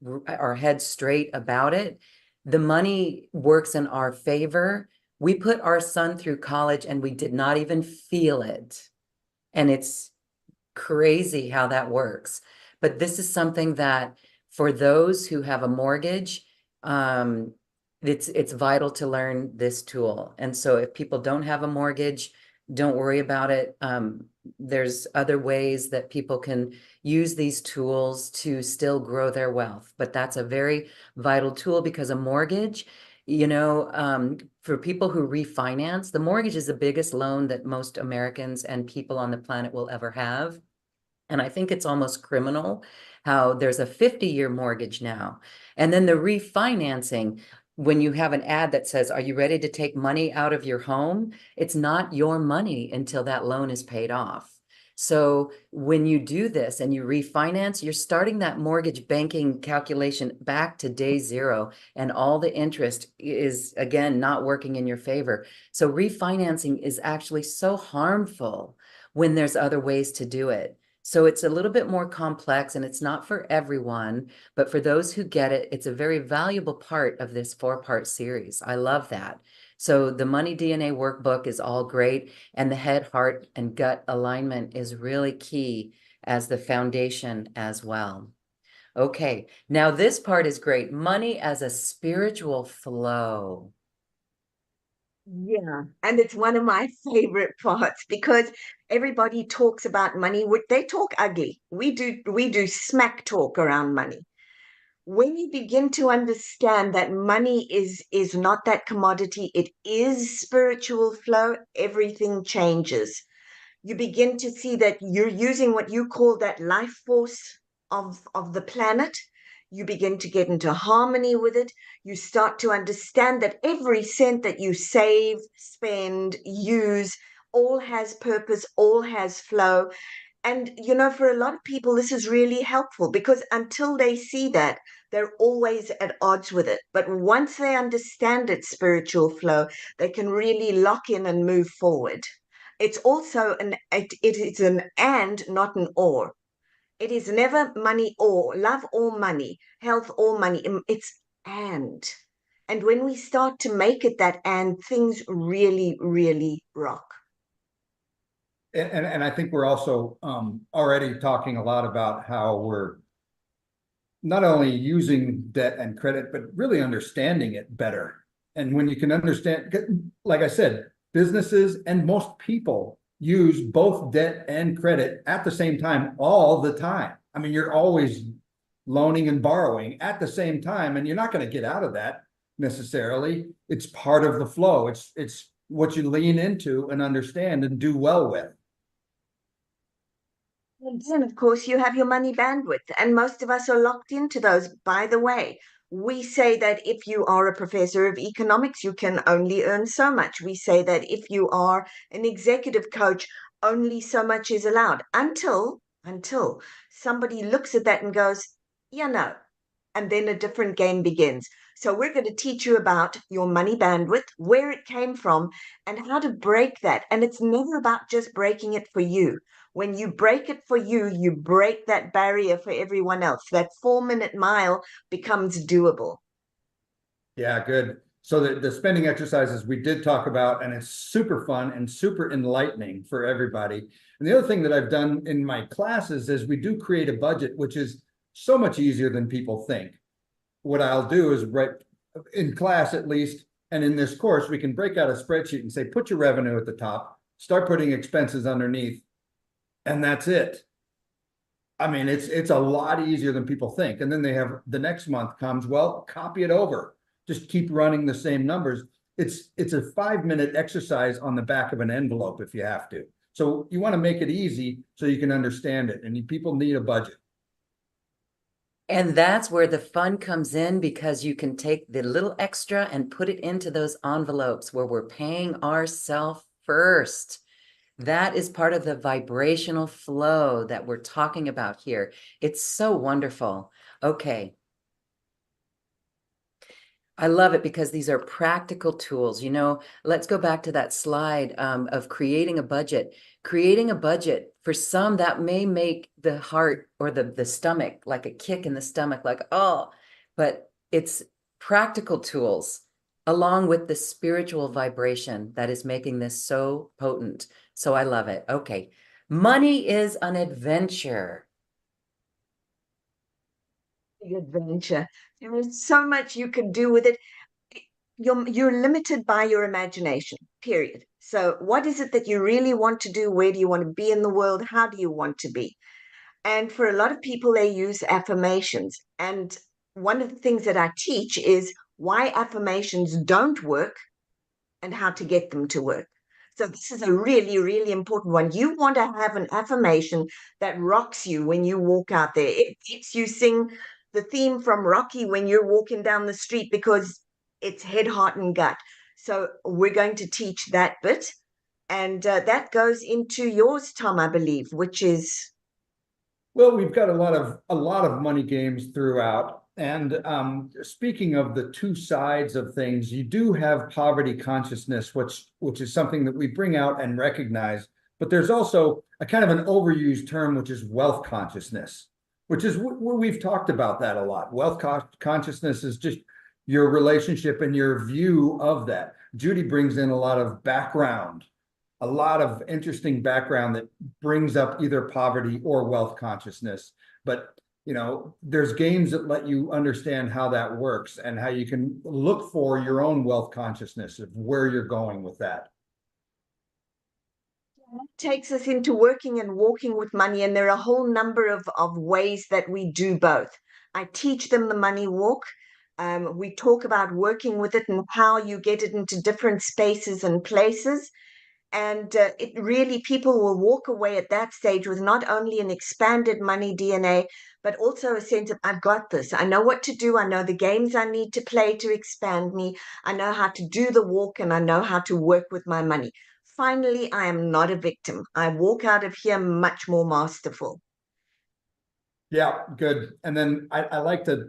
A: heads straight about it, the money works in our favor. We put our son through college and we did not even feel it. And it's crazy how that works. But this is something that for those who have a mortgage, it's vital to learn this tool. And so if people don't have a mortgage, don't worry about it. There's other ways that people can use these tools to still grow their wealth. But that's a very vital tool, because a mortgage, for people who refinance, the mortgage is the biggest loan that most Americans and people on the planet will ever have. And I think it's almost criminal how there's a 50-year mortgage now. And then the refinancing, when you have an ad that says, are you ready to take money out of your home? It's not your money until that loan is paid off. So when you do this and you refinance, you're starting that mortgage banking calculation back to day zero, and all the interest is, again, not working in your favor. So refinancing is actually so harmful when there's other ways to do it. So it's a little bit more complex, and it's not for everyone, but for those who get it, it's a very valuable part of this 4-part series. I love that. So the Money DNA workbook is all great, and the head, heart, and gut alignment is really key as the foundation as well. Okay, now this part is great. Money as a spiritual flow.
B: Yeah, and it's one of my favorite parts because everybody talks about money. They talk ugly. We do smack talk around money. When you begin to understand that money is not that commodity, it is spiritual flow, everything changes. You begin to see that you're using what you call that life force of the planet. You begin to get into harmony with it. You start to understand that every cent that you save, spend, use, all has purpose, all has flow. And, for a lot of people, this is really helpful because until they see that, they're always at odds with it. But once they understand its spiritual flow, they can really lock in and move forward. It's also it is an and, not an or. It is never money or love or money, health or money. It's and. And when we start to make it that and, things really, really rock.
C: And I think we're also already talking a lot about how we're not only using debt and credit, but really understanding it better. And when you can understand, like I said, businesses and most people use both debt and credit at the same time all the time. I mean, you're always loaning and borrowing at the same time, and you're not going to get out of that necessarily. It's part of the flow. It's what you lean into and understand and do well with.
B: And then, of course, you have your money bandwidth, and most of us are locked into those. By the way, we say that if you are a professor of economics, you can only earn so much. We say that if you are an executive coach, only so much is allowed until somebody looks at that and goes, yeah, no, and then a different game begins. So we're going to teach you about your money bandwidth, where it came from, and how to break that. And it's never about just breaking it for you. When you break it for you, you break that barrier for everyone else. That 4-minute mile becomes doable.
C: Yeah, good. So the spending exercises we did talk about, and it's super fun and super enlightening for everybody. And the other thing that I've done in my classes is we do create a budget, which is so much easier than people think. What I'll do is in class at least, and in this course, we can break out a spreadsheet and say, put your revenue at the top, start putting expenses underneath, and that's it. I mean, it's a lot easier than people think. And then they have the next month comes, well, copy it over. Just keep running the same numbers. It's a 5-minute exercise on the back of an envelope if you have to. So you want to make it easy so you can understand it. And people need a budget.
A: And that's where the fun comes in, because you can take the little extra and put it into those envelopes where we're paying ourselves first. That is part of the vibrational flow that we're talking about here. It's so wonderful. Okay. I love it because these are practical tools. Let's go back to that slide of creating a budget. Creating a budget, for some, that may make the heart or the stomach like a kick in the stomach, like, oh, but it's practical tools along with the spiritual vibration that is making this so potent. So I love it. Okay. Money is an adventure.
B: The adventure. There is so much you can do with it. You're limited by your imagination, period. So what is it that you really want to do? Where do you want to be in the world? How do you want to be? And for a lot of people, they use affirmations. And one of the things that I teach is why affirmations don't work and how to get them to work. So this is a really, really important one. You want to have an affirmation that rocks you when you walk out there. It makes you sing the theme from Rocky when you're walking down the street because it's head, heart, and gut. So we're going to teach that bit. And that goes into yours, Tom, I believe, which is.
C: Well, we've got a lot of money games throughout. And speaking of the two sides of things, you do have poverty consciousness, which is something that we bring out and recognize. But there's also a kind of an overused term, which is wealth consciousness, which is where we've talked about that a lot. Wealth consciousness is just your relationship and your view of that. Judy brings in a lot of background, a lot of interesting background that brings up either poverty or wealth consciousness. But there's games that let you understand how that works and how you can look for your own wealth consciousness of where you're going with that.
B: Takes us into working and walking with money, and there are a whole number of ways that we do both. I teach them the money walk. We talk about working with it and how you get it into different spaces and places. And it really, people will walk away at that stage with not only an expanded money DNA, but also a sense of, I've got this. I know what to do. I know the games I need to play to expand me. I know how to do the walk, and I know how to work with my money. Finally, I am not a victim. I walk out of here much more masterful.
C: Yeah, good. And then I like to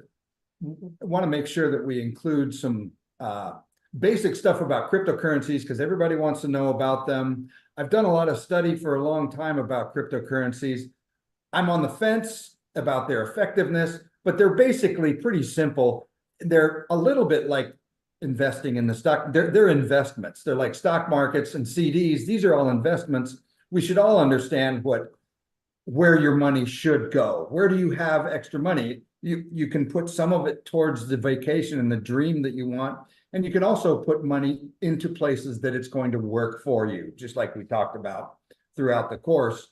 C: want to make sure that we include some basic stuff about cryptocurrencies because everybody wants to know about them. I've done a lot of study for a long time about cryptocurrencies. I'm on the fence about their effectiveness, but they're basically pretty simple. They're a little bit like investing in the stock. They're investments. They're like stock markets and CDs. These are all investments. We should all understand where your money should go. Where do you have extra money? You can put some of it towards the vacation and the dream that you want. And you can also put money into places that it's going to work for you, just like we talked about throughout the course.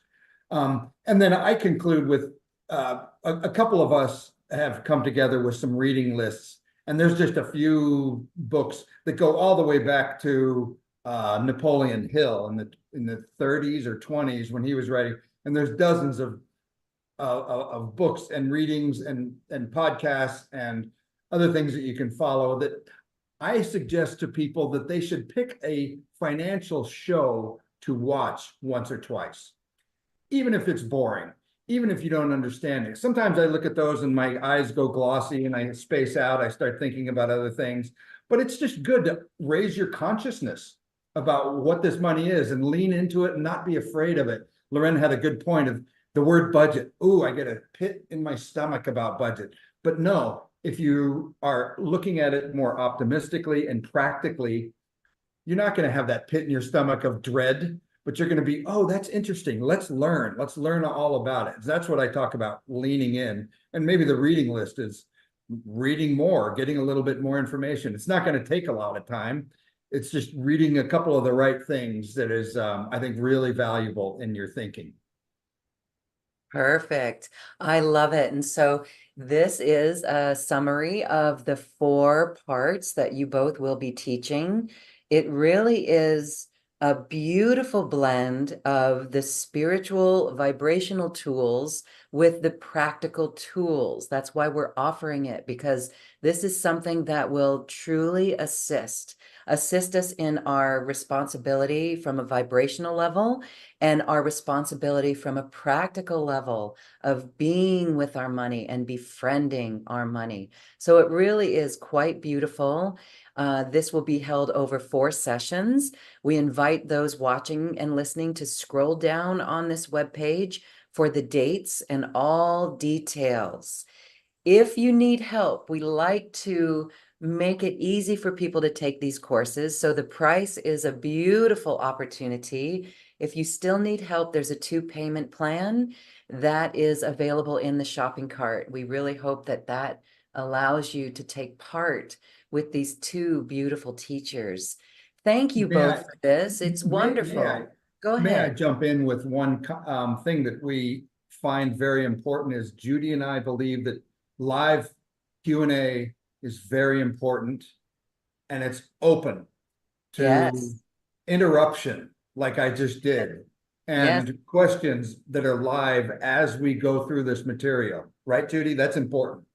C: And then I conclude with a couple of us have come together with some reading lists. And there's just a few books that go all the way back to Napoleon Hill in the 30s or 20s when he was writing. And there's dozens of books and readings and podcasts and other things that you can follow that I suggest to people that they should pick a financial show to watch once or twice, even if it's boring, even if you don't understand it. Sometimes I look at those and my eyes go glossy and I space out. I start thinking about other things, but it's just good to raise your consciousness about what this money is and lean into it and not be afraid of it. Loren had a good point of the word budget. Ooh, I get a pit in my stomach about budget. But no, if you are looking at it more optimistically and practically, you're not going to have that pit in your stomach of dread, but you're going to be, oh, that's interesting. Let's learn. Let's learn all about it. That's what I talk about, leaning in. And maybe the reading list is reading more, getting a little bit more information. It's not going to take a lot of time. It's just reading a couple of the right things that is, I think, really valuable in your thinking.
A: Perfect. I love it. And so this is a summary of the 4 parts that you both will be teaching. It really is a beautiful blend of the spiritual vibrational tools with the practical tools. That's why we're offering it, because this is something that will truly assist us in our responsibility from a vibrational level and our responsibility from a practical level of being with our money and befriending our money. So it really is quite beautiful. This will be held over 4 sessions. We invite those watching and listening to scroll down on this webpage for the dates and all details. If you need help, we like to make it easy for people to take these courses. So the price is a beautiful opportunity. If you still need help, there's a 2-payment plan that is available in the shopping cart. We really hope that that allows you to take part with these 2 beautiful teachers. Thank you both for this. It's wonderful. Go ahead.
C: May I jump in with one thing that we find very important is Judy and I believe that live Q&A is very important and it's open to interruption like I just did and questions that are live as we go through this material. Right, Judy? That's important.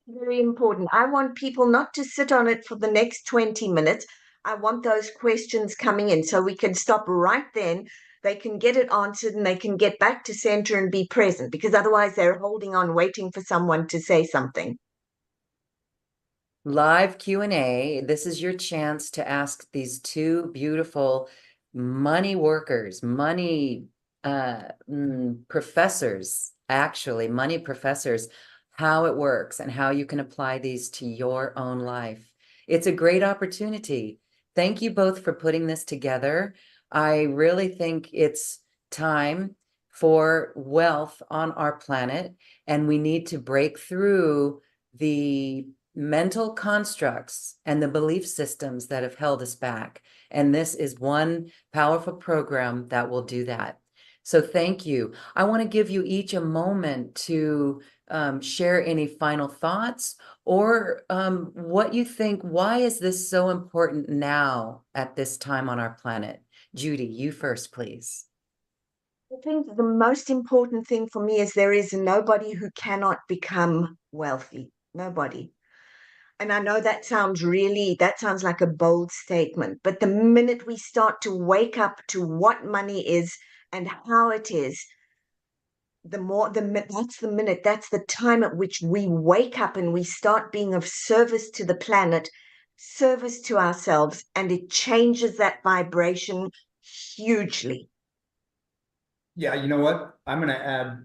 B: Very important. I want people not to sit on it for the next 20 minutes. I want those questions coming in so we can stop right then. They can get it answered and they can get back to center and be present, because otherwise they're holding on, waiting for someone to say something.
A: Live Q&A. This is your chance to ask these 2 beautiful money workers, money professors, actually, money professors. how it works and how you can apply these to your own life. It's a great opportunity. Thank you both for putting this together. I really think it's time for wealth on our planet, and we need to break through the mental constructs and the belief systems that have held us back. And this is one powerful program that will do that. So thank you. I want to give you each a moment to share any final thoughts or what you think. Why is this so important now at this time on our planet? Judy, you first, please.
B: I think the most important thing for me is there is nobody who cannot become wealthy. Nobody. And I know that sounds like a bold statement, but the minute we start to wake up to what money is and how it is, that's the time at which we wake up and we start being of service to the planet, service to ourselves, and it changes that vibration hugely.
C: Yeah, you know what? I'm going to add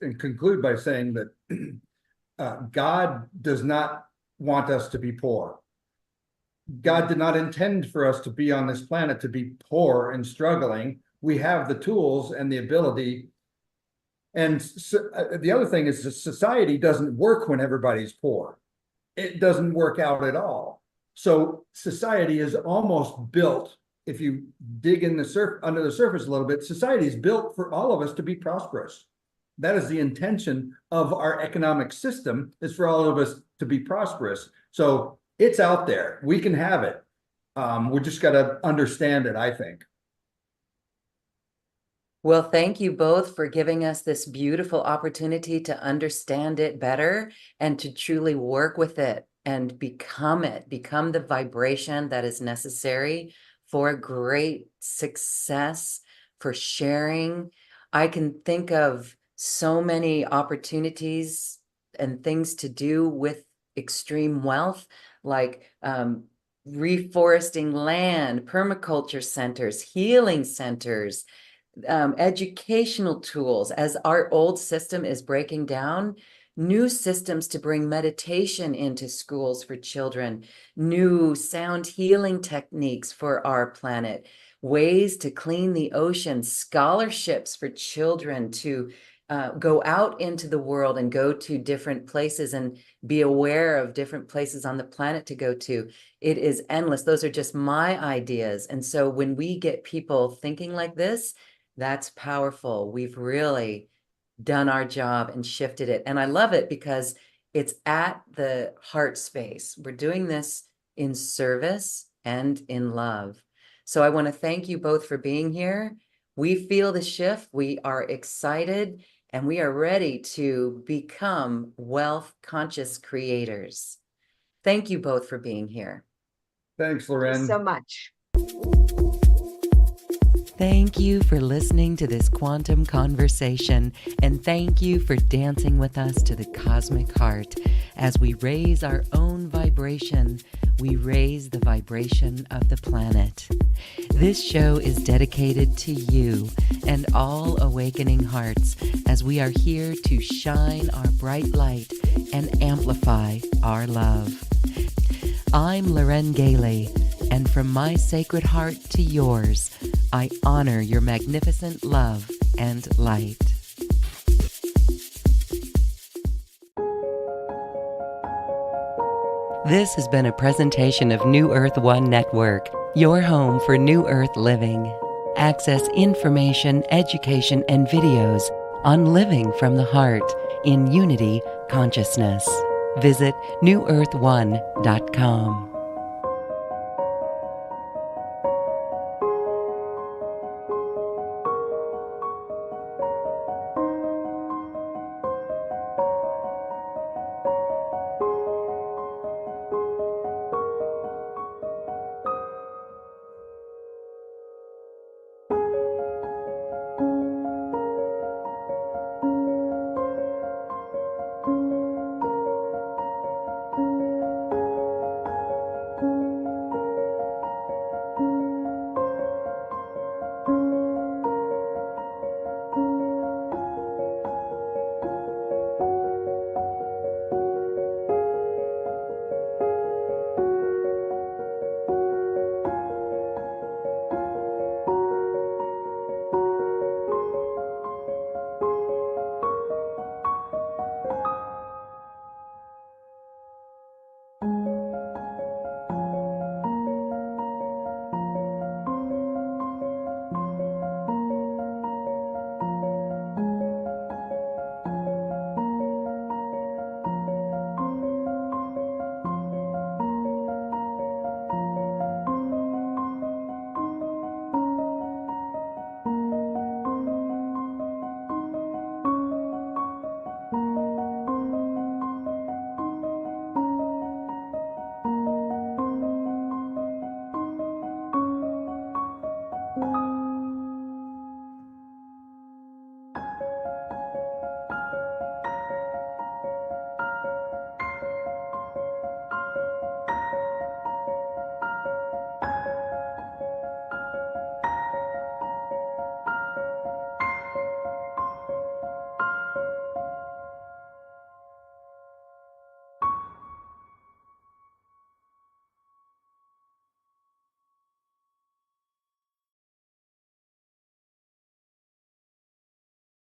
C: and conclude by saying that God does not want us to be poor. God did not intend for us to be on this planet to be poor and struggling. We have the tools and the ability. And the other thing is that society doesn't work when everybody's poor. It doesn't work out at all. So society is almost built, if you dig in under the surface a little bit, society is built for all of us to be prosperous. That is the intention of our economic system, is for all of us to be prosperous. So it's out there. We can have it. We just got to understand it, I think.
A: Well, thank you both for giving us this beautiful opportunity to understand it better and to truly work with it and become the vibration that is necessary for great success, for sharing. I can think of so many opportunities and things to do with extreme wealth, like reforesting land, permaculture centers, healing centers, educational tools. As our old system is breaking down, new systems to bring meditation into schools for children, new sound healing techniques for our planet, ways to clean the ocean, scholarships for children to go out into the world and go to different places and be aware of different places on the planet to go to. It is endless. Those are just my ideas. And so when we get people thinking like this, that's powerful. We've really done our job and shifted it. And I love it because it's at the heart space. We're doing this in service and in love. So I want to thank you both for being here. We feel the shift. We are excited and we are ready to become wealth conscious creators. Thank you both for being here.
C: Thanks, Loren.
B: Thank you so much.
A: Thank you for listening to this quantum conversation, and thank you for dancing with us to the cosmic heart. As we raise our own vibration, we raise the vibration of the planet. This show is dedicated to you and all awakening hearts, as we are here to shine our bright light and amplify our love. I'm Loren Galey, and from my sacred heart to yours, I honor your magnificent love and light. This has been a presentation of New Earth One Network, your home for New Earth living. Access information, education, and videos on living from the heart in unity consciousness. Visit newearth1.com.